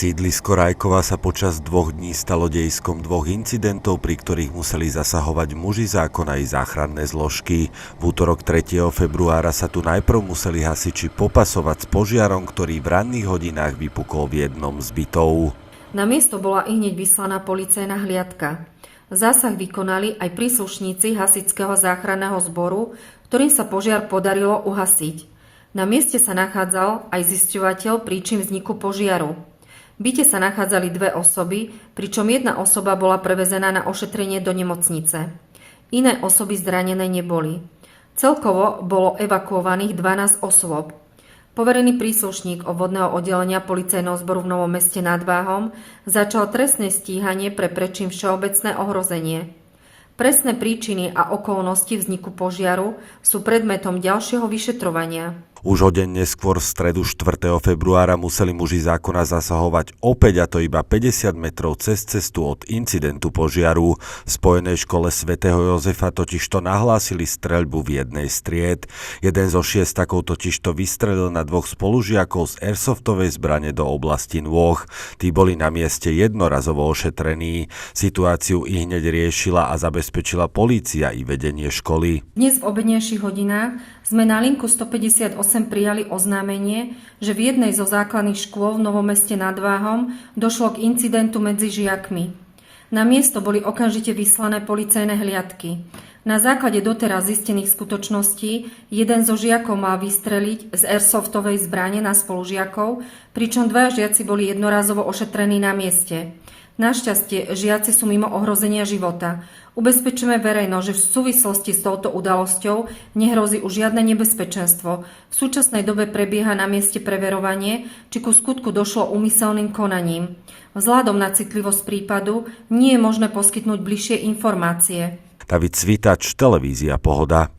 Sídlisko Rajkova sa počas 2 dní stalo dejiskom 2 incidentov, pri ktorých museli zasahovať muži zákona i záchranné zložky. V útorok 3. februára sa tu najprv museli hasiči popasovať s požiarom, ktorý v ranných hodinách vypukol v jednom z bytov. Na miesto bola ihneď vyslaná policajná hliadka. Zásah vykonali aj príslušníci hasičského záchranného zboru, ktorým sa požiar podarilo uhasiť. Na mieste sa nachádzal aj zisťovateľ príčin vzniku požiaru. V byte sa nachádzali 2 osoby, pričom jedna osoba bola prevezená na ošetrenie do nemocnice. Iné osoby zranené neboli. Celkovo bolo evakuovaných 12 osôb. Poverený príslušník obvodného oddelenia policajného zboru v Novom Meste nad Váhom začal trestné stíhanie pre prečin všeobecné ohrozenie. Presné príčiny a okolnosti vzniku požiaru sú predmetom ďalšieho vyšetrovania. Už o deň neskôr v stredu 4. februára museli muži zákona zasahovať opäť, a to iba 50 metrov cez cestu od incidentu požiaru. V Spojenej škole svätého Jozefa totižto nahlásili streľbu v jednej z tried. Jeden zo 6 totižto vystrelil na 2 spolužiakov z airsoftovej zbrane do oblasti nôh. Tí boli na mieste jednorazovo ošetrení. Situáciu ihneď riešila a zabezpečila polícia i vedenie školy. Dnes v obednejších hodinách sme na linku 158 prijali oznámenie, že v jednej zo základných škôl v Novom Meste nad Váhom došlo k incidentu medzi žiakmi. Na miesto boli okamžite vyslané policajné hliadky. Na základe doteraz zistených skutočností jeden zo žiakov mal vystreliť z airsoftovej zbrane na spolužiakov, pričom 2 žiaci boli jednorazovo ošetrení na mieste. Našťastie žiaci sú mimo ohrozenia života. Ubezpečujeme verejnosť, že v súvislosti s touto udalosťou nehrozí už žiadne nebezpečenstvo. V súčasnej dobe prebieha na mieste preverovanie, či ku skutku došlo úmyselným konaním. Vzhľadom na citlivosť prípadu nie je možné poskytnúť bližšie informácie. David Svitač, televízia Pohoda.